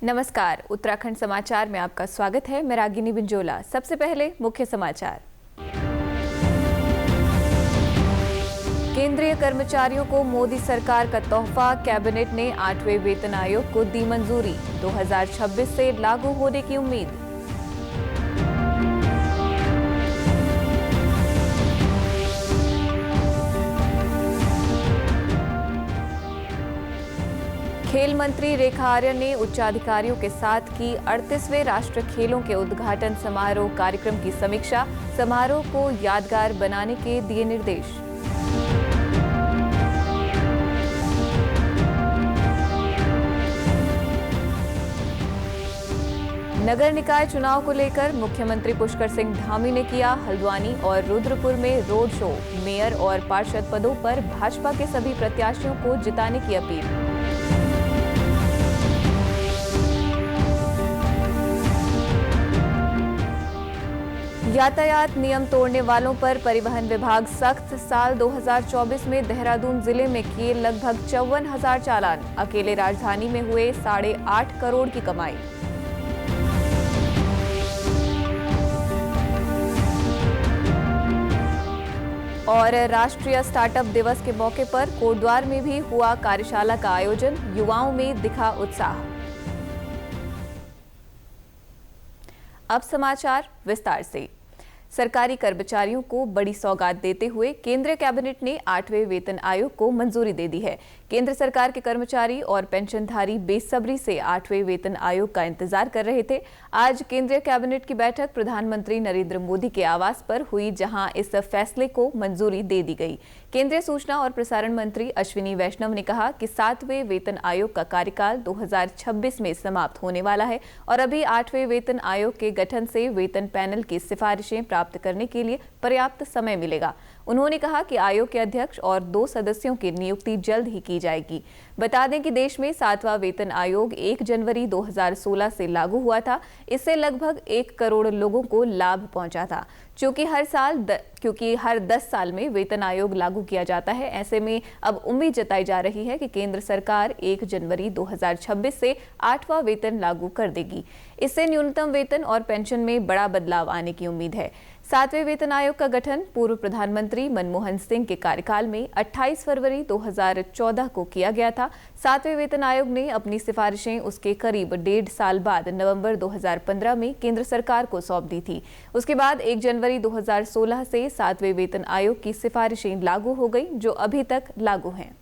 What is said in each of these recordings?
नमस्कार, उत्तराखंड समाचार में आपका स्वागत है। मैं रागिनी बिंजोला। सबसे पहले मुख्य समाचार। केंद्रीय कर्मचारियों को मोदी सरकार का तोहफा, कैबिनेट ने 8वें वेतन आयोग को दी मंजूरी। 2026 से लागू होने की उम्मीद। खेल मंत्री रेखा आर्य ने उच्चाधिकारियों के साथ की 38वें राष्ट्रीय खेलों के उद्घाटन समारोह कार्यक्रम की समीक्षा। समारोह को यादगार बनाने के दिए निर्देश। नगर निकाय चुनाव को लेकर मुख्यमंत्री पुष्कर सिंह धामी ने किया हल्द्वानी और रुद्रपुर में रोड शो। मेयर और पार्षद पदों पर भाजपा के सभी प्रत्याशियों को जिताने की अपील। यातायात नियम तोड़ने वालों पर परिवहन विभाग सख्त। साल 2024 में देहरादून जिले में किए लगभग 54,000 चालान। अकेले राजधानी में हुए 8.5 करोड़ की कमाई। और राष्ट्रीय स्टार्टअप दिवस के मौके पर कोटद्वार में भी हुआ कार्यशाला का आयोजन। युवाओं में दिखा उत्साह। अब समाचार विस्तार से। सरकारी कर्मचारियों को बड़ी सौगात देते हुए केंद्रीय कैबिनेट ने 8वें वेतन आयोग को मंजूरी दे दी है। केंद्र सरकार के कर्मचारी और पेंशनधारी बेसब्री से 8वें वेतन आयोग का इंतजार कर रहे थे। आज केंद्रीय कैबिनेट की बैठक प्रधानमंत्री नरेंद्र मोदी के आवास पर हुई, जहां इस फैसले को मंजूरी दे दी गई। केंद्रीय सूचना और प्रसारण मंत्री अश्विनी वैष्णव ने कहा कि 7वें वेतन आयोग का कार्यकाल 2026 में समाप्त होने वाला है और अभी 8वें वेतन आयोग के गठन से वेतन पैनल की सिफारिशें प्राप्त करने के लिए पर्याप्त समय मिलेगा। उन्होंने कहा कि आयोग के अध्यक्ष और 2 सदस्यों की नियुक्ति जल्द ही की जाएगी। बता दें कि देश में 7वां वेतन आयोग 1 जनवरी 2016 से लागू हुआ था। इससे लगभग 1 करोड़ लोगों को लाभ पहुंचा था। क्योंकि हर 10 साल में वेतन आयोग लागू किया जाता है, ऐसे में अब उम्मीद जताई जा रही है कि केंद्र सरकार 1 जनवरी 2026 से 8वां वेतन लागू कर देगी। इससे न्यूनतम वेतन और पेंशन में बड़ा बदलाव आने की उम्मीद है। 7वें वेतन आयोग का गठन पूर्व प्रधानमंत्री मनमोहन सिंह के कार्यकाल में 28 फरवरी 2014 को किया गया था। 7वें वेतन आयोग ने अपनी सिफारिशें उसके करीब 1.5 साल बाद नवंबर 2015 में केंद्र सरकार को सौंप दी थी। उसके बाद 1 जनवरी 2016 से 7वें वेतन आयोग की सिफारिशें लागू हो गई, जो अभी तक लागू हैं।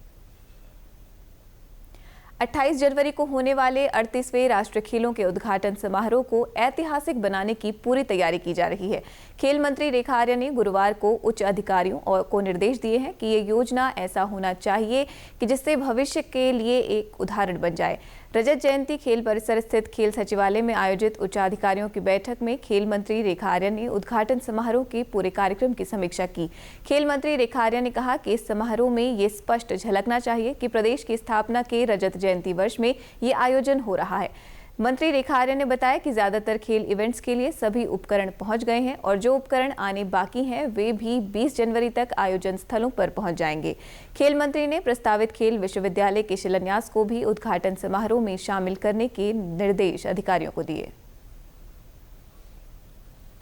28 जनवरी को होने वाले 38वें राष्ट्रीय खेलों के उद्घाटन समारोह को ऐतिहासिक बनाने की पूरी तैयारी की जा रही है। खेल मंत्री रेखा आर्य ने गुरुवार को उच्च अधिकारियों को निर्देश दिए हैं कि ये योजना ऐसा होना चाहिए कि जिससे भविष्य के लिए एक उदाहरण बन जाए। रजत जयंती खेल परिसर स्थित खेल सचिवालय में आयोजित उच्चाधिकारियों की बैठक में खेल मंत्री रेखा आर्य ने उद्घाटन समारोह के पूरे कार्यक्रम की समीक्षा की। खेल मंत्री रेखा आर्य ने कहा कि इस समारोह में ये स्पष्ट झलकना चाहिए कि प्रदेश की स्थापना के रजत जयंती वर्ष में ये आयोजन हो रहा है। मंत्री रेखा आर्य ने बताया कि ज्यादातर खेल इवेंट्स के लिए सभी उपकरण पहुंच गए हैं और जो उपकरण आने बाकी हैं वे भी 20 जनवरी तक आयोजन स्थलों पर पहुंच जाएंगे। खेल मंत्री ने प्रस्तावित खेल विश्वविद्यालय के शिलान्यास को भी उद्घाटन समारोह में शामिल करने के निर्देश अधिकारियों को दिए।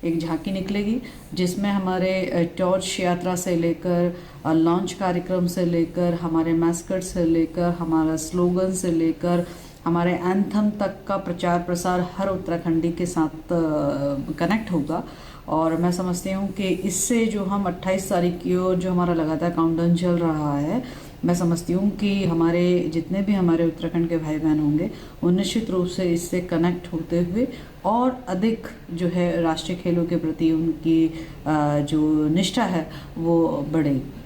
एक झांकी निकलेगी जिसमें हमारे टॉर्च यात्रा से लेकर लॉन्च कार्यक्रम से लेकर हमारे मैस्कट से लेकर हमारा स्लोगन से लेकर हमारे एंथम तक का प्रचार प्रसार हर उत्तराखंडी के साथ कनेक्ट होगा। और मैं समझती हूँ कि इससे जो हम 28 तारीख की ओर जो हमारा लगातार काउंटडाउन चल रहा है, मैं समझती हूँ कि हमारे जितने भी हमारे उत्तराखंड के भाई बहन होंगे वो निश्चित रूप से इससे कनेक्ट होते हुए और अधिक जो है राष्ट्रीय खेलों के प्रति उनकी जो निष्ठा है वो बढ़ेगी।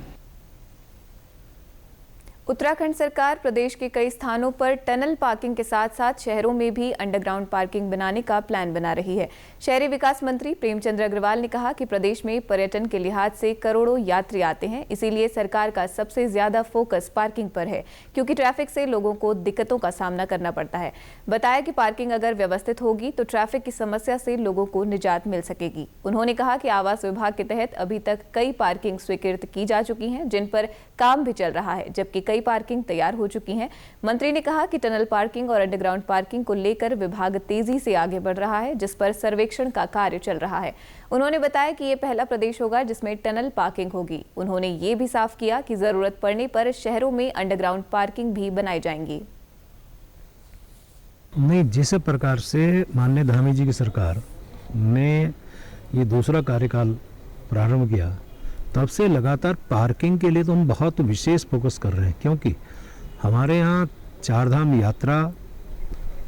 उत्तराखंड सरकार प्रदेश के कई स्थानों पर टनल पार्किंग के साथ साथ शहरों में भी अंडरग्राउंड पार्किंग बनाने का प्लान बना रही है। शहरी विकास मंत्री प्रेमचंद्र अग्रवाल ने कहा कि प्रदेश में पर्यटन के लिहाज से करोड़ों यात्री आते हैं, इसीलिए सरकार का सबसे ज्यादा फोकस पार्किंग पर है, क्योंकि ट्रैफिक से लोगों को दिक्कतों का सामना करना पड़ता है। बताया कि पार्किंग अगर व्यवस्थित होगी तो ट्रैफिक की समस्या से लोगों को निजात मिल सकेगी। उन्होंने कहा कि आवास विभाग के तहत अभी तक कई पार्किंग स्वीकृत की जा चुकी हैं, जिन पर काम भी चल रहा है, जबकि कई कई पार्किंग तैयार हो चुकी हैं। मंत्री ने कहा कि टनल पार्किंग और अंडरग्राउंड पार्किंग को लेकर विभाग तेजी से आगे बढ़ रहा है, जिस पर सर्वेक्षण का कार्य चल रहा है। उन्होंने बताया कि ये पहला प्रदेश होगा जिसमें टनल पार्किंग होगी। उन्होंने ये भी साफ किया कि जरूरत पड़ने पर शहरों में अंडरग्राउंड पार्किंग भी बनाई जाएंगी। नहीं, जिस प्रकार से माननीय धामी जी की सरकार ने ये दूसरा कार्यकाल प्रारंभ किया, तब से लगातार पार्किंग के लिए तो हम बहुत विशेष फोकस कर रहे हैं, क्योंकि हमारे यहाँ चारधाम यात्रा,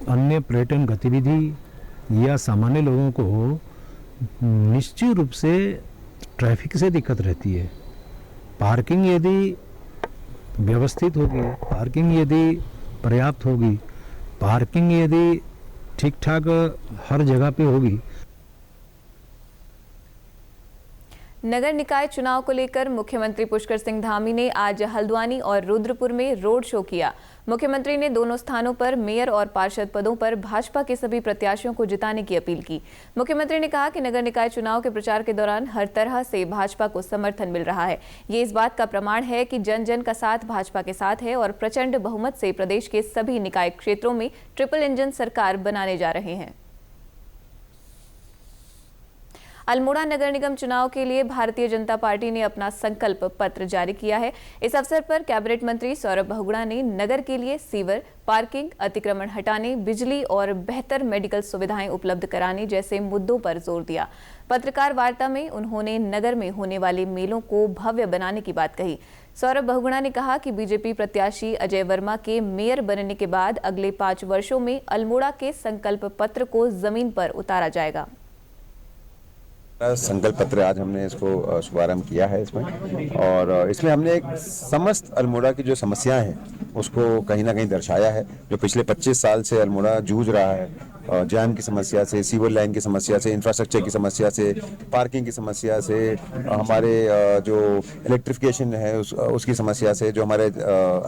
अन्य पर्यटन गतिविधि या सामान्य लोगों को निश्चित रूप से ट्रैफिक से दिक्कत रहती है। पार्किंग यदि व्यवस्थित होगी, पार्किंग यदि पर्याप्त होगी, पार्किंग यदि ठीक ठाक हर जगह पे होगी। नगर निकाय चुनाव को लेकर मुख्यमंत्री पुष्कर सिंह धामी ने आज हल्द्वानी और रुद्रपुर में रोड शो किया। मुख्यमंत्री ने दोनों स्थानों पर मेयर और पार्षद पदों पर भाजपा के सभी प्रत्याशियों को जिताने की अपील की। मुख्यमंत्री ने कहा कि नगर निकाय चुनाव के प्रचार के दौरान हर तरह से भाजपा को समर्थन मिल रहा है। ये इस बात का प्रमाण है कि जन जन का साथ भाजपा के साथ है और प्रचंड बहुमत से प्रदेश के सभी निकाय क्षेत्रों में ट्रिपल इंजन सरकार बनाने जा रहे हैं। अल्मोड़ा नगर निगम चुनाव के लिए भारतीय जनता पार्टी ने अपना संकल्प पत्र जारी किया है। इस अवसर पर कैबिनेट मंत्री सौरभ बहुगुणा ने नगर के लिए सीवर, पार्किंग, अतिक्रमण हटाने, बिजली और बेहतर मेडिकल सुविधाएं उपलब्ध कराने जैसे मुद्दों पर जोर दिया। पत्रकार वार्ता में उन्होंने नगर में होने वाले मेलों को भव्य बनाने की बात कही। सौरभ बहुगुणा ने कहा कि बीजेपी प्रत्याशी अजय वर्मा के मेयर बनने के बाद अगले 5 वर्षों में अल्मोड़ा के संकल्प पत्र को जमीन पर उतारा जाएगा। संकल्प पत्र आज हमने इसको शुभारंभ किया है इसमें, और इसमें हमने एक समस्त अल्मोड़ा की जो समस्याएं हैं उसको कहीं ना कहीं दर्शाया है। जो पिछले 25 साल से अल्मोड़ा जूझ रहा है, जैम की समस्या से, सीवर लाइन की समस्या से, इंफ्रास्ट्रक्चर की समस्या से, पार्किंग की समस्या से, हमारे जो इलेक्ट्रिफिकेशन है उसकी समस्या से, जो हमारे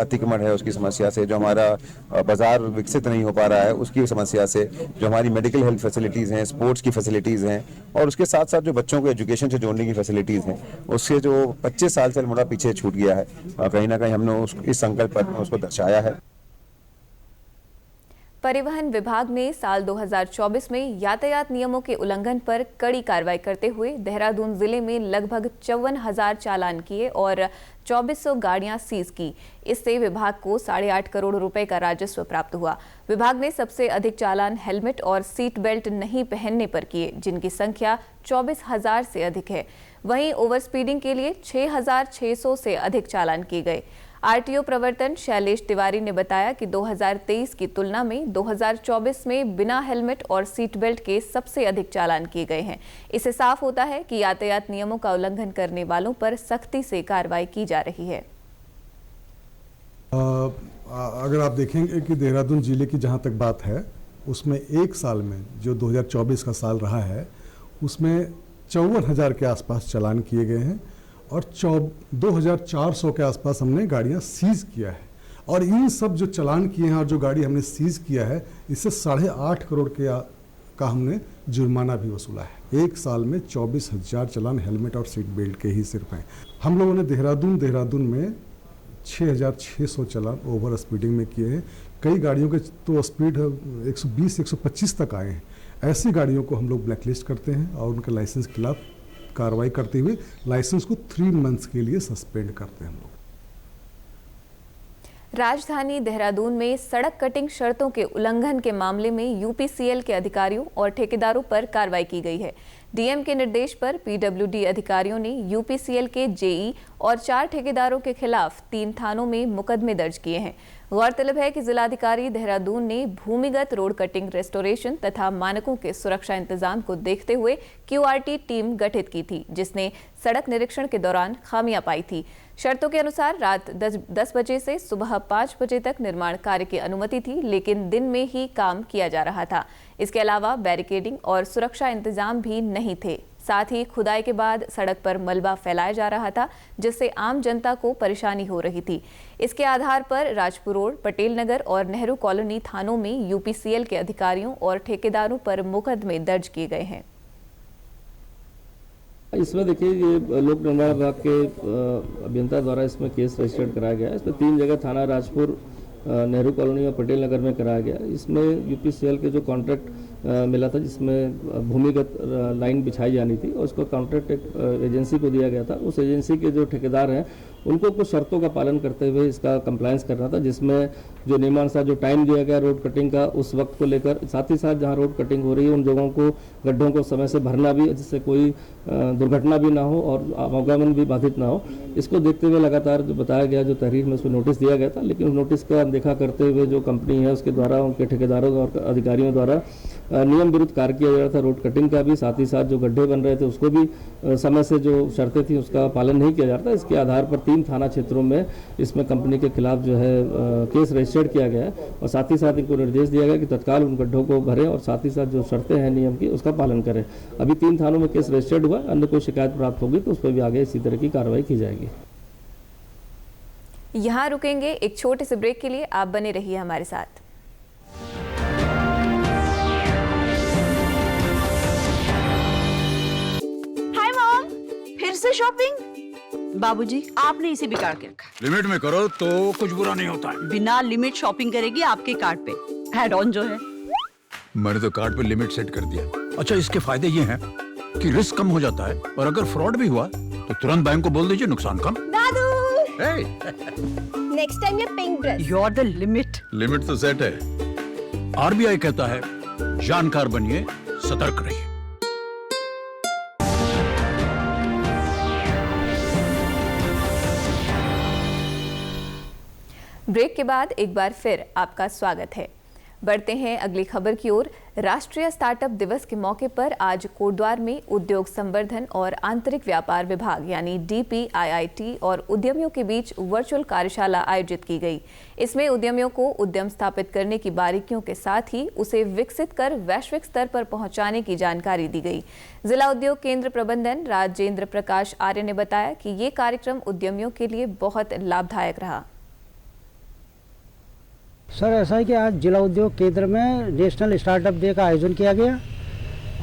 अतिक्रमण है उसकी समस्या से, जो हमारा बाजार विकसित नहीं हो पा रहा है उसकी समस्या से, जो हमारी मेडिकल हेल्थ फैसिलिटीज़ हैं, स्पोर्ट्स की फैसिलिटीज़ हैं, और उसके साथ साथ जो बच्चों को एजुकेशन से जोड़ने की फैसिलिटीज़ हैं, उससे जो 25 साल से अल्मोड़ा पीछे छूट गया है, कहीं ना कहीं हमने इस संकल्प पत्र में उसको दर्शाया है। परिवहन विभाग ने साल 2024 में यातायात नियमों के उल्लंघन पर कड़ी कार्रवाई करते हुए देहरादून जिले में लगभग 54,000 चालान किए और 2400 गाड़ियां सीज की। इससे विभाग को 8.5 करोड़ रुपए का राजस्व प्राप्त हुआ। विभाग ने सबसे अधिक चालान हेलमेट और सीट बेल्ट नहीं पहनने पर किए, जिनकी संख्या 24,000 से अधिक है। वहीं ओवर स्पीडिंग के लिए 6,600 से अधिक चालान किए गए। आरटीओ प्रवर्तन शैलेश तिवारी ने बताया कि 2023 की तुलना में 2024 में बिना हेलमेट और सीट बेल्ट के सबसे अधिक चालान किए गए हैं। इससे साफ होता है कि यातायात नियमों का उल्लंघन करने वालों पर सख्ती से कार्रवाई की जा रही है। अगर आप देखेंगे कि देहरादून जिले की जहां तक बात है, उसमें एक साल में जो 2024 का साल रहा है उसमें 54,000 के आसपास चालान किए गए हैं और 2,400 के आसपास हमने गाड़ियां सीज किया है। और इन सब जो चालान किए हैं और जो गाड़ी हमने सीज किया है, इससे 8.5 करोड़ का हमने जुर्माना भी वसूला है। एक साल में 24,000 चालान हेलमेट और सीट बेल्ट के ही सिर्फ हैं। हम लोगों ने देहरादून में 6,600 चालान ओवर स्पीडिंग में किए हैं। कई गाड़ियों के तो स्पीड 120-125 तक आए हैं। ऐसी गाड़ियों को हम लोग ब्लैकलिस्ट करते हैं और उनके लाइसेंस के खिलाफ कार्रवाई करते हुए लाइसेंस को 3 मंथ्स के लिए सस्पेंड करते हैं हम लोग। राजधानी देहरादून में सड़क कटिंग शर्तों के उल्लंघन के मामले में यूपीसीएल के अधिकारियों और ठेकेदारों पर कार्रवाई की गई है। डीएम के निर्देश पर पीडब्ल्यूडी अधिकारियों ने यूपीसीएल के जेई और 4 ठेकेदारों के खिलाफ 3 थानों में मुकदमे दर्ज किए हैं। गौरतलब है कि जिलाधिकारी देहरादून ने भूमिगत रोड कटिंग रेस्टोरेशन तथा मानकों के सुरक्षा इंतजाम को देखते हुए क्यूआरटी टीम गठित की थी, जिसने सड़क निरीक्षण के दौरान खामियां पाई थी। शर्तों के अनुसार रात 10 बजे से सुबह 5 बजे तक निर्माण कार्य की अनुमति थी, लेकिन दिन में ही काम किया जा रहा था। इसके अलावा बैरिकेडिंग और सुरक्षा इंतजाम भी नहीं थे। साथ ही खुदाई के बाद सड़क पर मलबा फैलाया जा रहा था, जिससे आम जनता को परेशानी हो रही थी। इसके आधार पर राजपुर रोड, पटेल नगर और नेहरू कॉलोनी थानों में यूपीसीएल के अधिकारियों और ठेकेदारों पर मुकदमे दर्ज किए गए हैं। इसमें देखिए ये लोक निर्माण विभाग के अभियंता द्वारा इसमें केस रजिस्टर्ड कराया गया है। इसमें 3 जगह थाना राजपुर, नेहरू कॉलोनी और पटेल नगर में कराया गया। इसमें यूपीसीएल के जो कॉन्ट्रैक्ट मिला था, जिसमें भूमिगत लाइन बिछाई जानी थी, और उसका कॉन्ट्रैक्ट एक एजेंसी को दिया गया था। उस एजेंसी के जो ठेकेदार हैं उनको कुछ शर्तों का पालन करते हुए इसका कंप्लायंस करना था, जिसमें जो नियमानुसार जो टाइम दिया गया रोड कटिंग का उस वक्त को लेकर, साथ ही साथ जहां रोड कटिंग हो रही है उन जगहों को, गड्ढों को समय से भरना भी, जिससे कोई दुर्घटना भी ना हो और आवागमन भी बाधित ना हो। इसको देखते हुए लगातार जो बताया गया, जो तहरीर में उसमें नोटिस दिया गया था, लेकिन उस नोटिस का अनदेखा करते हुए जो कंपनी है उसके द्वारा, उनके ठेकेदारों और अधिकारियों द्वारा नियम विरुद्ध कार्य किया जा रहा था। रोड कटिंग का भी, साथ ही साथ जो गड्ढे बन रहे थे उसको भी समय से जो शर्तें थी उसका पालन नहीं किया जा रहा था। इसके आधार पर 3 थाना क्षेत्रों में इसमें कंपनी के खिलाफ जो है केस रजिस्टर्ड किया गया है, और साथ ही साथ इनको निर्देश दिया गया कि तत्काल उन गड्ढों को भरें और साथ ही साथ जो शर्तें हैं नियम की उसका पालन करें। अभी 3 थानों में केस रजिस्टर्ड हुआ, अन्य कोई शिकायत प्राप्त होगी तो उस पर भी आगे इसी तरह की कार्रवाई की जाएगी। यहाँ रुकेंगे एक छोटे से ब्रेक के लिए, आप बने रहिए हमारे साथ। हाय मॉम, फिर से शॉपिंग? बाबूजी, आपने इसे बिगाड़ के रखा। लिमिट में करो तो कुछ बुरा नहीं होता है। बिना लिमिट शॉपिंग करेगी आपके कार्ड पे ऐड ऑन जो है। मैंने तो कार्ड पे लिमिट सेट कर दिया। अच्छा, इसके फायदे ये हैं कि रिस्क कम हो जाता है, और अगर फ्रॉड भी हुआ तो तुरंत बैंक को बोल दीजिए, नुकसान कम। दादू, नेक्स्ट टाइम ये pink dress. You are the limit. Limit तो सेट है। आरबीआई कहता है जानकार बनिए, सतर्क रहिए। ब्रेक के बाद एक बार फिर आपका स्वागत है। बढ़ते हैं अगली खबर की ओर। राष्ट्रीय स्टार्टअप दिवस के मौके पर आज कोटद्वार में उद्योग संवर्धन और आंतरिक व्यापार विभाग यानी DPIIT और उद्यमियों के बीच वर्चुअल कार्यशाला आयोजित की गई। इसमें उद्यमियों को उद्यम स्थापित करने की बारीकियों के साथ ही उसे विकसित कर वैश्विक स्तर पर पहुंचाने की जानकारी दी गई। जिला उद्योग केंद्र प्रबंधन राजेंद्र प्रकाश आर्य ने बताया कि ये कार्यक्रम उद्यमियों के लिए बहुत लाभदायक रहा। सर, ऐसा है कि आज जिला उद्योग केंद्र में नेशनल स्टार्टअप डे का आयोजन किया गया,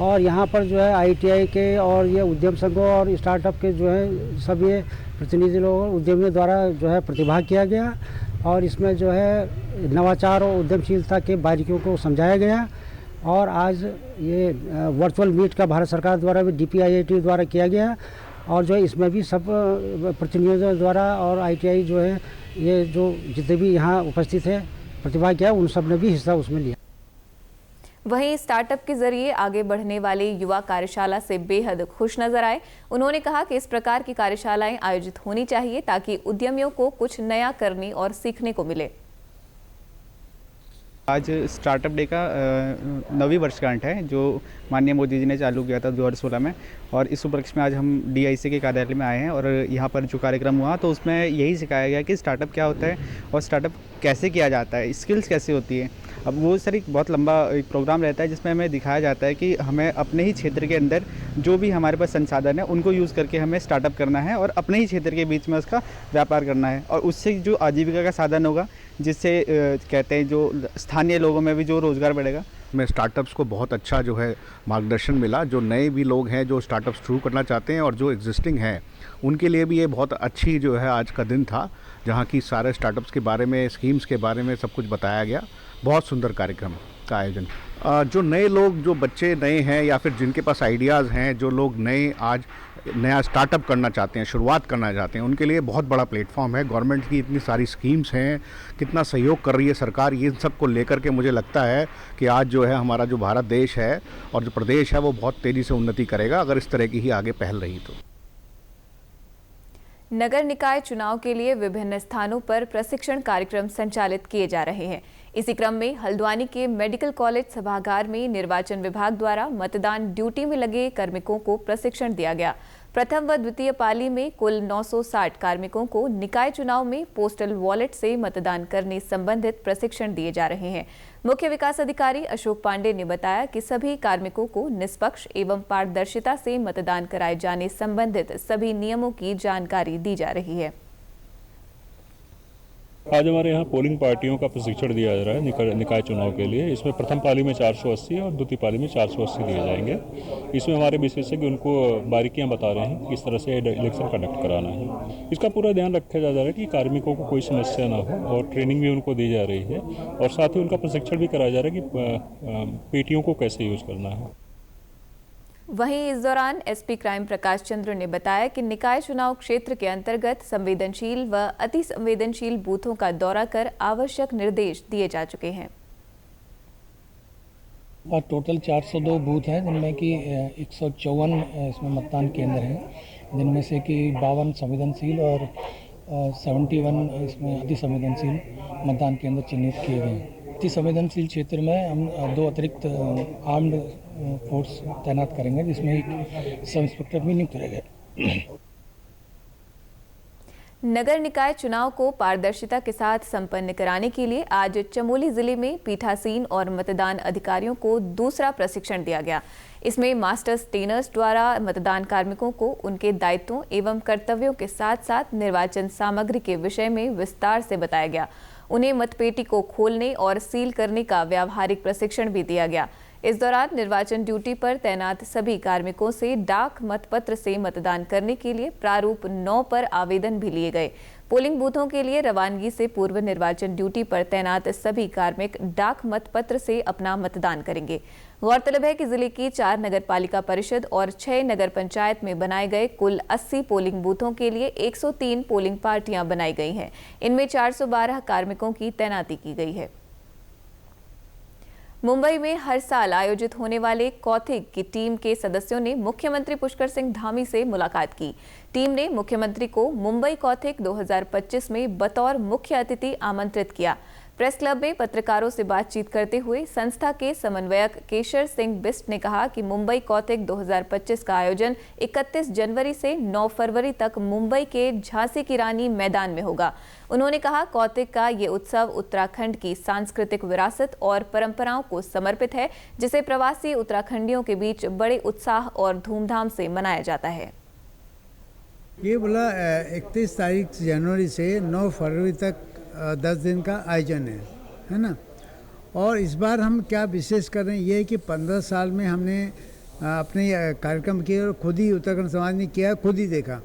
और यहाँ पर जो है ITI के और ये उद्यम संघों और स्टार्टअप के जो है सब ये प्रतिनिधि लोग उद्यमियों द्वारा जो है प्रतिभाग किया गया, और इसमें जो है नवाचार और उद्यमशीलता के बारीकियों को समझाया गया। और आज ये वर्चुअल मीट का भारत सरकार द्वारा भी DPIIT द्वारा किया गया, और जो है इसमें भी सब प्रतिनिधियों द्वारा और ITI जो है ये जो जितने भी यहाँ उपस्थित है प्रतिभा किया, उन सब ने भी हिस्सा उसमें लिया। वहीं स्टार्टअप के जरिए आगे बढ़ने वाले युवा कार्यशाला से बेहद खुश नजर आए। उन्होंने कहा कि इस प्रकार की कार्यशालाएं आयोजित होनी चाहिए ताकि उद्यमियों को कुछ नया करने और सीखने को मिले। आज स्टार्टअप डे का 9वीं वर्षगांठ है, जो माननीय मोदी जी ने चालू किया था 2016 में, और इस उपलक्ष्य में आज हम DIC के कार्यालय में आए हैं। और यहाँ पर जो कार्यक्रम हुआ तो उसमें यही सिखाया गया कि स्टार्टअप क्या होता है और स्टार्टअप कैसे किया जाता है, स्किल्स कैसे होती है। अब वो सर एक बहुत लंबा एक प्रोग्राम रहता है जिसमें हमें दिखाया जाता है कि हमें अपने ही क्षेत्र के अंदर जो भी हमारे पास संसाधन है उनको यूज़ करके हमें स्टार्टअप करना है और अपने ही क्षेत्र के बीच में उसका व्यापार करना है, और उससे जो आजीविका का साधन होगा, जिससे कहते हैं जो स्थानीय लोगों में भी जो रोज़गार बढ़ेगा। में स्टार्टअप्स को बहुत अच्छा जो है मार्गदर्शन मिला। जो नए भी लोग हैं जो स्टार्टअप्स शुरू करना चाहते हैं और जो एग्जिस्टिंग हैं उनके लिए भी ये बहुत अच्छी जो है आज का दिन था, जहाँ की सारे स्टार्टअप्स के बारे में, स्कीम्स के बारे में सब कुछ बताया गया। बहुत सुंदर कार्यक्रम का आयोजन। जो नए लोग, जो बच्चे नए हैं या फिर जिनके पास आइडियाज़ हैं, जो लोग नए आज नया स्टार्टअप करना चाहते हैं, शुरुआत करना चाहते हैं, उनके लिए बहुत बड़ा प्लेटफॉर्म है। गवर्नमेंट की इतनी सारी स्कीम्स हैं, कितना सहयोग कर रही है सरकार, ये सब को लेकर के मुझे लगता है कि आज जो है हमारा जो भारत देश है और जो प्रदेश है वो बहुत तेज़ी से उन्नति करेगा अगर इस तरह की ही आगे पहल रही तो। नगर निकाय चुनाव के लिए विभिन्न स्थानों पर प्रशिक्षण कार्यक्रम संचालित किए जा रहे हैं। इसी क्रम में हल्द्वानी के मेडिकल कॉलेज सभागार में निर्वाचन विभाग द्वारा मतदान ड्यूटी में लगे कार्मिकों को प्रशिक्षण दिया गया। प्रथम व द्वितीय पाली में कुल 960 कार्मिकों को निकाय चुनाव में पोस्टल वॉलेट से मतदान करने संबंधित प्रशिक्षण दिए जा रहे हैं। मुख्य विकास अधिकारी अशोक पांडे ने बताया कि सभी कार्मिकों को निष्पक्ष एवं पारदर्शिता से मतदान कराए जाने संबंधित सभी नियमों की जानकारी दी जा रही है। आज हमारे यहाँ पोलिंग पार्टियों का प्रशिक्षण दिया जा रहा है निकाय चुनाव के लिए। इसमें प्रथम पाली में 480 और द्वितीय पाली में 480 दिए जाएंगे। इसमें हमारे विशेषज्ञ उनको बारीकियां बता रहे हैं किस तरह से इलेक्शन कंडक्ट कराना है। इसका पूरा ध्यान रखा जा रहा है कि कार्मिकों को कोई समस्या ना हो और ट्रेनिंग भी उनको दी जा रही है और साथ ही उनका प्रशिक्षण भी कराया जा रहा है कि पेटियों को कैसे यूज करना है। वहीं इस दौरान एसपी क्राइम प्रकाश चंद्र ने बताया कि निकाय चुनाव क्षेत्र के अंतर्गत संवेदनशील व अति संवेदनशील बूथों का दौरा कर आवश्यक निर्देश दिए जा चुके हैं। और टोटल 402 बूथ हैं, जिनमें कि 154 इसमें मतदान केंद्र हैं, जिनमें से कि 52 संवेदनशील और 71 इसमें अति संवेदनशील मतदान केंद्र चिन्हित किए गए हैं। अति संवेदनशील क्षेत्र में हम 2 अतिरिक्त आर्म्ड फोर्स तैनात करेंगे, जिसमें एक सब इंस्पेक्टर भी नियुक्त करेंगे। नगर निकाय चुनाव को पारदर्शिता के साथ संपन्न कराने के लिए आज चमोली जिले में पीठासीन और मतदान अधिकारियों को दूसरा प्रशिक्षण दिया गया। इसमें मास्टर्स ट्रेनर्स द्वारा मतदान कार्मिकों को उनके दायित्वों एवं कर्तव्यों के साथ साथ निर्वाचन सामग्री के विषय में विस्तार से बताया गया। उन्हें मतपेटी को खोलने और सील करने का व्यावहारिक प्रशिक्षण भी दिया गया। इस दौरान निर्वाचन ड्यूटी पर तैनात सभी कार्मिकों से डाक मतपत्र से मतदान करने के लिए प्रारूप 9 पर आवेदन भी लिए गए। पोलिंग बूथों के लिए रवानगी से पूर्व निर्वाचन ड्यूटी पर तैनात सभी कार्मिक डाक मतपत्र से अपना मतदान करेंगे। गौरतलब है कि जिले की 4 नगर पालिका परिषद और 6 नगर पंचायत में बनाए गए कुल 80 पोलिंग बूथों के लिए 103 पोलिंग पार्टियां बनाई गई हैं। इनमें 412 कार्मिकों की तैनाती की गई है। मुंबई में हर साल आयोजित होने वाले कौथिग की टीम के सदस्यों ने मुख्यमंत्री पुष्कर सिंह धामी से मुलाकात की। टीम ने मुख्यमंत्री को मुंबई कौथिग 2025 में बतौर मुख्य अतिथि आमंत्रित किया। प्रेस क्लब में पत्रकारों से बातचीत करते हुए संस्था के समन्वयक केशर सिंह बिस्ट ने कहा कि मुंबई कौथिग 2025 का आयोजन 31 जनवरी से 9 फरवरी तक मुंबई के झांसी की रानी मैदान में होगा। उन्होंने कहा कौथिग का ये उत्सव उत्तराखंड की सांस्कृतिक विरासत और परंपराओं को समर्पित है, जिसे प्रवासी उत्तराखंडियों के बीच बड़े उत्साह और धूमधाम से मनाया जाता है। ये बोला 31 तारीख जनवरी से 9 फरवरी तक 10 दिन का आयोजन है ना। और इस बार हम क्या विशेष कर रहे हैं, ये है कि 15 साल में हमने अपने कार्यक्रम किए और खुद ही उत्तराखंड समाज ने किया, खुद ही देखा।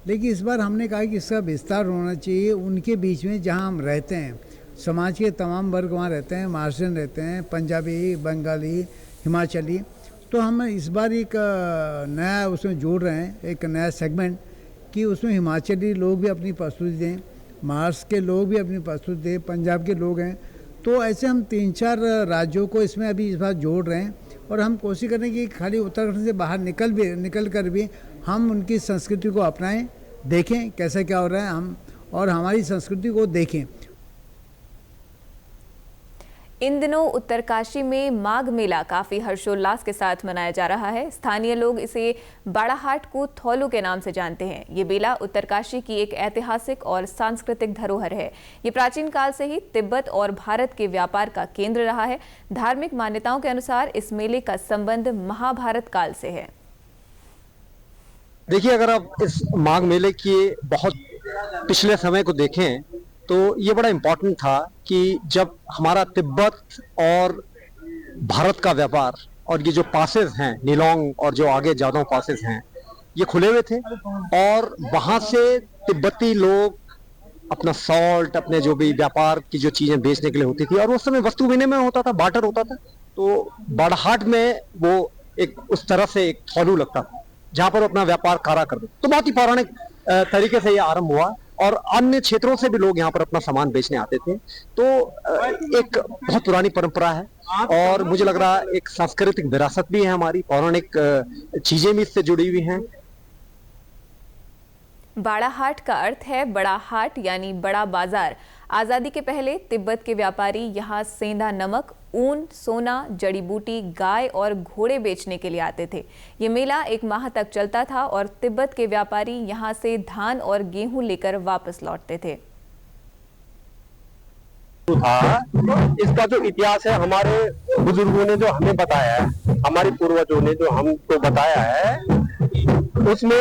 लेकिन इस बार हमने कहा कि इसका विस्तार होना चाहिए उनके बीच में जहां हम रहते हैं। समाज के तमाम वर्ग वहाँ रहते हैं, महाराष्ट्रियन रहते हैं, पंजाबी, बंगाली, हिमाचली। तो हम इस बार एक नया उसमें जोड़ रहे हैं, एक नया सेगमेंट कि उसमें हिमाचली लोग भी अपनी प्रस्तुति दें, महाराष्ट्र के लोग भी अपनी प्रस्तुति दें, पंजाब के लोग हैं। तो ऐसे हम 3-4 राज्यों को इसमें अभी इस बार जोड़ रहे हैं और हम कोशिश करें कि खाली उत्तराखंड से बाहर निकल कर भी हम उनकी संस्कृति को अपनाएं, देखें कैसा क्या हो रहा है, हम और हमारी संस्कृति को देखें। इन दिनों उत्तरकाशी में माघ मेला काफी हर्षोल्लास के साथ मनाया जा रहा है। स्थानीय लोग इसे बाड़ाहाट को थौलू के नाम से जानते हैं। ये मेला उत्तरकाशी की एक ऐतिहासिक और सांस्कृतिक धरोहर है। ये प्राचीन काल से ही तिब्बत और भारत के व्यापार का केंद्र रहा है। धार्मिक मान्यताओं के अनुसार इस मेले का संबंध महाभारत काल से है। देखिए, अगर आप इस माघ मेले की बहुत पिछले समय को देखें तो ये बड़ा इम्पोर्टेंट था कि जब हमारा तिब्बत और भारत का व्यापार और ये जो पासेस हैं नीलोंग और जो आगे जादव पासेस हैं ये खुले हुए थे और वहाँ से तिब्बती लोग अपना सॉल्ट, अपने जो भी व्यापार की जो चीज़ें बेचने के लिए होती थी और उस समय वस्तु विनिमय होता था, बार्टर होता था। तो बाड़ाहाट में वो एक उस तरह से एक थौलू लगता था जहाँ पर अपना व्यापार करा करते। तो बहुत ही पौराणिक तरीके से ये आरंभ हुआ और अन्य क्षेत्रों से भी लोग यहाँ पर अपना सामान बेचने आते थे। तो एक बहुत पुरानी परंपरा है और मुझे लग रहा है एक सांस्कृतिक विरासत भी है, हमारी पौराणिक चीजें भी इससे जुड़ी हुई हैं। बाड़ाहाट का अर्थ है बड़ा हाट यानी बड़ा बाजार। आज़ादी के पहले तिब्बत के व्यापारी यहाँ सेंधा नमक, ऊन, सोना, जड़ी बूटी, गाय और घोड़े बेचने के लिए आते थे। ये मेला 1 माह तक चलता था और तिब्बत के व्यापारी यहाँ से धान और गेहूं लेकर वापस लौटते थे। इसका जो इतिहास है हमारे बुजुर्गों ने जो हमें बताया है, हमारे पूर्वजों ने जो हमको बताया है, उसमें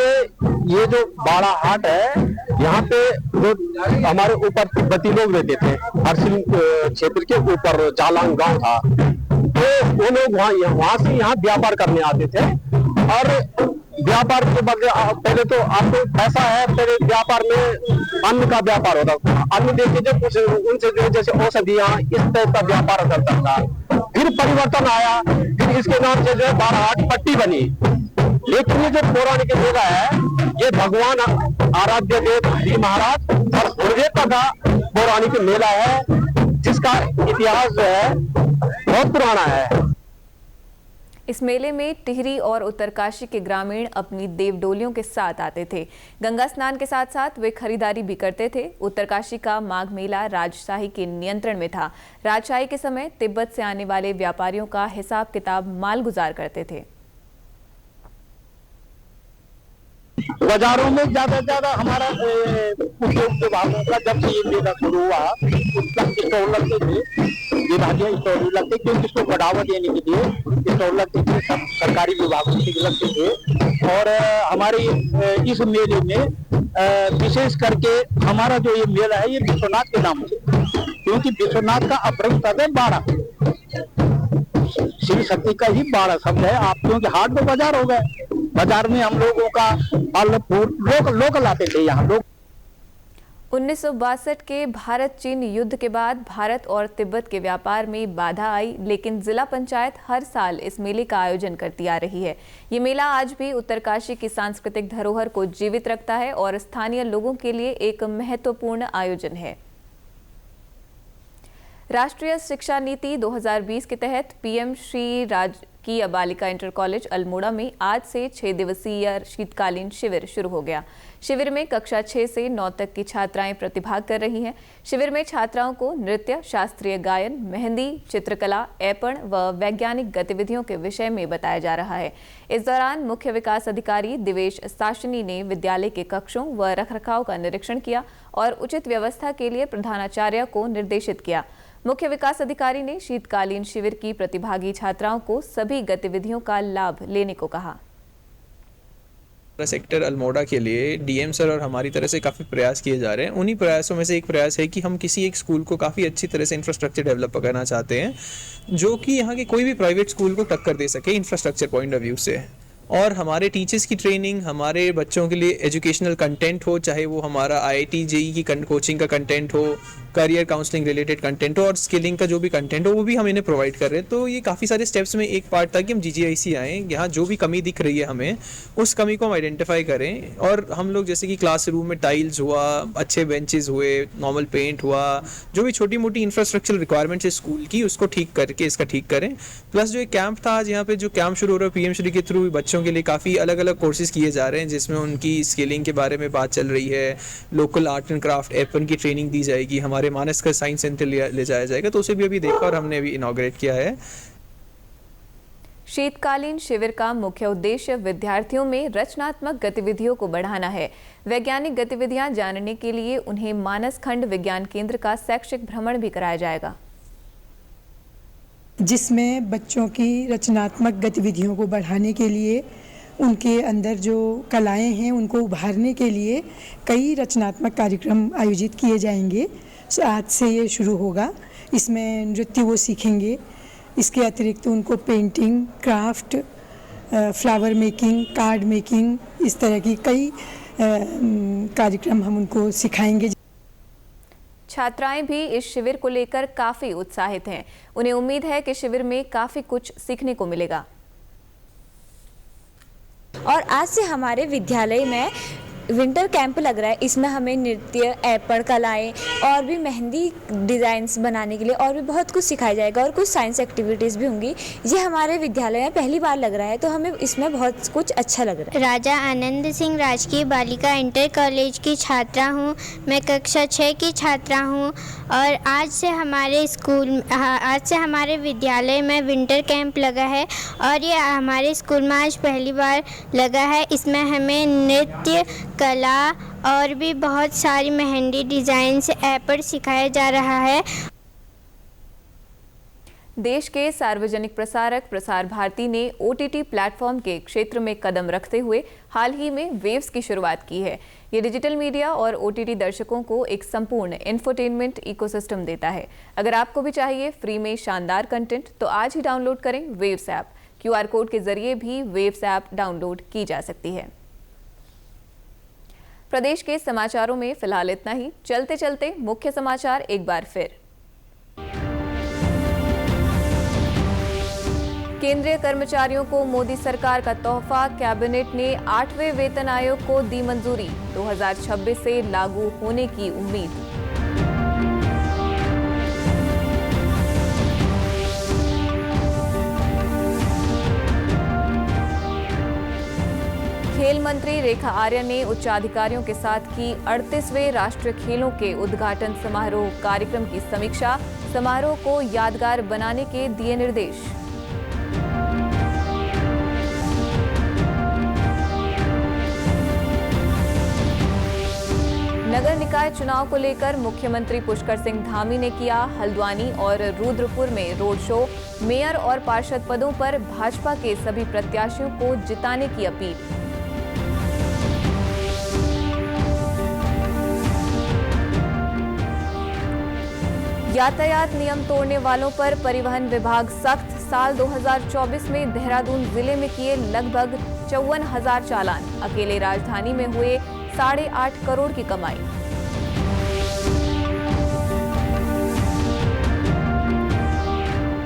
ये जो बाड़ाहाट है यहाँ पे जो हमारे ऊपर तिब्बती लोग रहते थे, हरसिल क्षेत्र के ऊपर जालांग गांव था, तो वो लोग वहाँ से यहाँ व्यापार करने आते थे। और व्यापार के बदले पहले तो आपको पैसा है, पहले व्यापार में अन्न का व्यापार होता था, अन्न देके जो कुछ उनसे जो जैसे औषधियाँ इस टाइप का व्यापार करता था। फिर परिवर्तन आया, फिर इसके नाम से जो है बाराहाट पट्टी बनी। लेकिन ये जो पौराणिक मेला है, ये भगवान आराध्य देव हरि महाराज और गुरुदेव का पौराणिक मेला है, जिसका इतिहास जो है बहुत पुराना है। इस मेले में टिहरी और उत्तरकाशी के ग्रामीण अपनी देवडोलियों के साथ आते थे। गंगा स्नान के साथ साथ वे खरीदारी भी करते थे। उत्तरकाशी का माघ मेला राजशाही के नियंत्रण में था। राजशाही के समय तिब्बत से आने वाले व्यापारियों का हिसाब किताब मालगुजार करते थे। बाजारों में ज्यादा से ज्यादा हमारा उद्योग विभागों का जब से ये मेला शुरू हुआ, उसका स्टॉल लगते थे, विभागीय स्टॉल लगते, क्योंकि इसको बढ़ावा देने के लिए स्टॉल लगते थे, सब सरकारी विभागों से लगते थे। और हमारे इस मेले में विशेष करके हमारा जो ये मेला है, ये विश्वनाथ के नाम से, क्योंकि विश्वनाथ का अपहरण तद है 12, शिव शक्ति का ही 12 शब्द है। आप क्योंकि हाट में बाजार हो गए, बाजार में हम लोगों का लोग लाते थे यहाँ लोग। 1962 के भारत चीन युद्ध के बाद भारत और तिब्बत के व्यापार में बाधा आई, लेकिन जिला पंचायत हर साल इस मेले का आयोजन करती आ रही है। ये मेला आज भी उत्तरकाशी की सांस्कृतिक धरोहर को जीवित रखता है और स्थानीय लोगों के लिए एक महत्वपूर्ण आयोजन है। राष्ट्रीय शिक्षा नीति 2020 के तहत पीएम श्री राजकीय बालिका इंटर कॉलेज अल्मोड़ा में आज से 6 दिवसीय शीतकालीन शिविर शुरू हो गया। शिविर में कक्षा 6 से 9 तक की छात्राएं प्रतिभाग कर रही हैं। शिविर में छात्राओं को नृत्य, शास्त्रीय गायन, मेहंदी, चित्रकला, ऐपण व वैज्ञानिक गतिविधियों के विषय में बताया जा रहा है। इस दौरान मुख्य विकास अधिकारी दिवेश साशनी ने विद्यालय के कक्षों व रखरखाव का निरीक्षण किया और उचित व्यवस्था के लिए प्रधानाचार्य को निर्देशित किया। मुख्य विकास अधिकारी ने शीतकालीन शिविर की प्रतिभागी छात्राओं को सभी गतिविधियों का लाभ लेने को कहा। सेक्टर अल्मोड़ा के लिए डीएम सर और हमारी तरह से काफ़ी प्रयास किए जा रहे हैं। उन्हीं प्रयासों में से एक प्रयास है कि हम किसी एक स्कूल को काफ़ी अच्छी तरह से इंफ्रास्ट्रक्चर डेवलप करना चाहते हैं, जो कि यहाँ के कोई भी प्राइवेट स्कूल को टक्कर दे सके इंफ्रास्ट्रक्चर पॉइंट ऑफ व्यू से। और हमारे टीचर्स की ट्रेनिंग, हमारे बच्चों के लिए एजुकेशनल कंटेंट हो, चाहे वो हमारा IIT JEE की कोचिंग का कंटेंट हो, करियर काउंसलिंग रिलेटेड कंटेंट हो और स्किलिंग का जो भी कंटेंट हो, वो भी हम इन्हें प्रोवाइड कर रहे हैं। तो ये काफ़ी सारे स्टेप्स में एक पार्ट था कि हम GGIC आएँ, यहाँ जो भी कमी दिख रही है हमें, उस कमी को हम आइडेंटिफाई करें। और हम लोग जैसे कि क्लासरूम में टाइल्स हुआ, अच्छे बेंचेस हुए, नॉर्मल पेंट हुआ, जो भी छोटी मोटी इंफ्रास्ट्रक्चर रिक्वायरमेंट्स है स्कूल की, उसको ठीक करके इसका ठीक करें। प्लस जो एक कैंप था आज यहाँ पे, जो कैंप शुरू हो रहा है पीएम श्री के थ्रू, बच्चों के लिए काफ़ी अलग अलग कोर्सेज किए जा रहे हैं, जिसमें उनकी स्किलिंग के बारे में बात चल रही है। Local art and craft Aipan की ट्रेनिंग दी जाएगी, हमारे मानसकर साइंस सेंटर ले जाया जाएगा, तो उसे भी अभी देखा और हमने अभी इनॉग्रेट किया है। शीतकालीन शिविर का मुख्य उद्देश्य विद्यार्थियों में रचनात्मक गतिविधियों को बढ़ाना है। वैज्ञानिक गतिविधियां जानने के लिए उन्हें मानस खंड विज्ञान केंद्र का शैक्षिक भ्रमण भी कराया जाएगा, जिसमें बच्चों की रचनात्मक गतिविधियों को बढ़ाने के लिए, उनके अंदर जो कलाएं हैं उनको उभारने के लिए कई रचनात्मक कार्यक्रम आयोजित किए जाएंगे। आज से ये शुरू होगा। इसमें नृत्य वो सीखेंगे, इसके अतिरिक्त उनको painting, craft, flower making, card making, इस तरह की कई कार्यक्रम हम उनको सिखाएंगे। छात्राएं भी इस शिविर को लेकर काफी उत्साहित हैं। उन्हें उम्मीद है कि शिविर में काफी कुछ सीखने को मिलेगा। और आज से हमारे विद्यालय में विंटर कैंप लग रहा है। इसमें हमें नृत्य, ऐपण कलाएं और भी मेहंदी डिज़ाइंस बनाने के लिए और भी बहुत कुछ सिखाया जाएगा और कुछ साइंस एक्टिविटीज़ भी होंगी। ये हमारे विद्यालय में पहली बार लग रहा है, तो हमें इसमें बहुत कुछ अच्छा लग रहा है। राजा आनंद सिंह राजकीय बालिका इंटर कॉलेज की छात्रा हूँ। मैं कक्षा 6 की छात्रा हूँ और आज से हमारे विद्यालय में विंटर कैंप लगा है और ये हमारे स्कूल में आज पहली बार लगा है। इसमें हमें नृत्य, कला और भी बहुत सारी मेहंदी डिज़ाइन से ऐपण सिखाया जा रहा है। देश के सार्वजनिक प्रसारक प्रसार भारती ने OTT प्लेटफॉर्म के क्षेत्र में कदम रखते हुए हाल ही में वेव्स की शुरुआत की है। ये डिजिटल मीडिया और OTT दर्शकों को एक संपूर्ण इंफोटेनमेंट इकोसिस्टम देता है। अगर आपको भी चाहिए फ्री में शानदार कंटेंट तो आज ही डाउनलोड करें वेव्स ऐप। QR कोड के जरिए भी वेव्स ऐप डाउनलोड की जा सकती है। प्रदेश के समाचारों में फिलहाल इतना ही। चलते चलते मुख्य समाचार एक बार फिर। केंद्रीय कर्मचारियों को मोदी सरकार का तोहफा। कैबिनेट ने 8वें वेतन आयोग को दी मंजूरी। 2026 से लागू होने की उम्मीद। खेल मंत्री रेखा आर्या ने उच्चाधिकारियों के साथ की 38वें राष्ट्रीय खेलों के उद्घाटन समारोह कार्यक्रम की समीक्षा। समारोह को यादगार बनाने के दिए निर्देश। नगर निकाय चुनाव को लेकर मुख्यमंत्री पुष्कर सिंह धामी ने किया हल्द्वानी और रुद्रपुर में रोड शो। मेयर और पार्षद पदों पर भाजपा के सभी प्रत्याशियों को जिताने की अपील। यातायात नियम तोड़ने वालों पर परिवहन विभाग सख्त। साल 2024 में देहरादून जिले में किए लगभग 54,000 चालान। अकेले राजधानी में हुए 8.5 करोड़ की कमाई।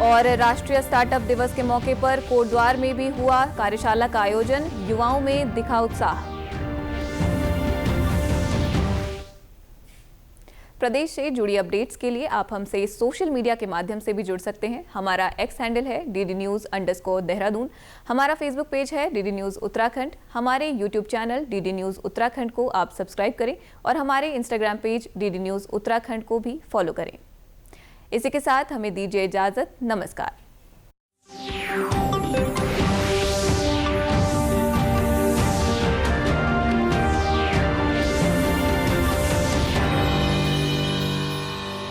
और राष्ट्रीय स्टार्टअप दिवस के मौके पर कोटद्वार में भी हुआ कार्यशाला का आयोजन। युवाओं में दिखा उत्साह। प्रदेश से जुड़ी अपडेट्स के लिए आप हमसे सोशल मीडिया के माध्यम से भी जुड़ सकते हैं। हमारा X हैंडल है DD_News_देहरादून। हमारा फेसबुक पेज है DD News उत्तराखंड। हमारे YouTube channel DD News Uttarakhand को आप सब्सक्राइब करें और हमारे Instagram page DD News Uttarakhand को भी फॉलो करें। इसी के साथ हमें दीजिए इजाजत। नमस्कार।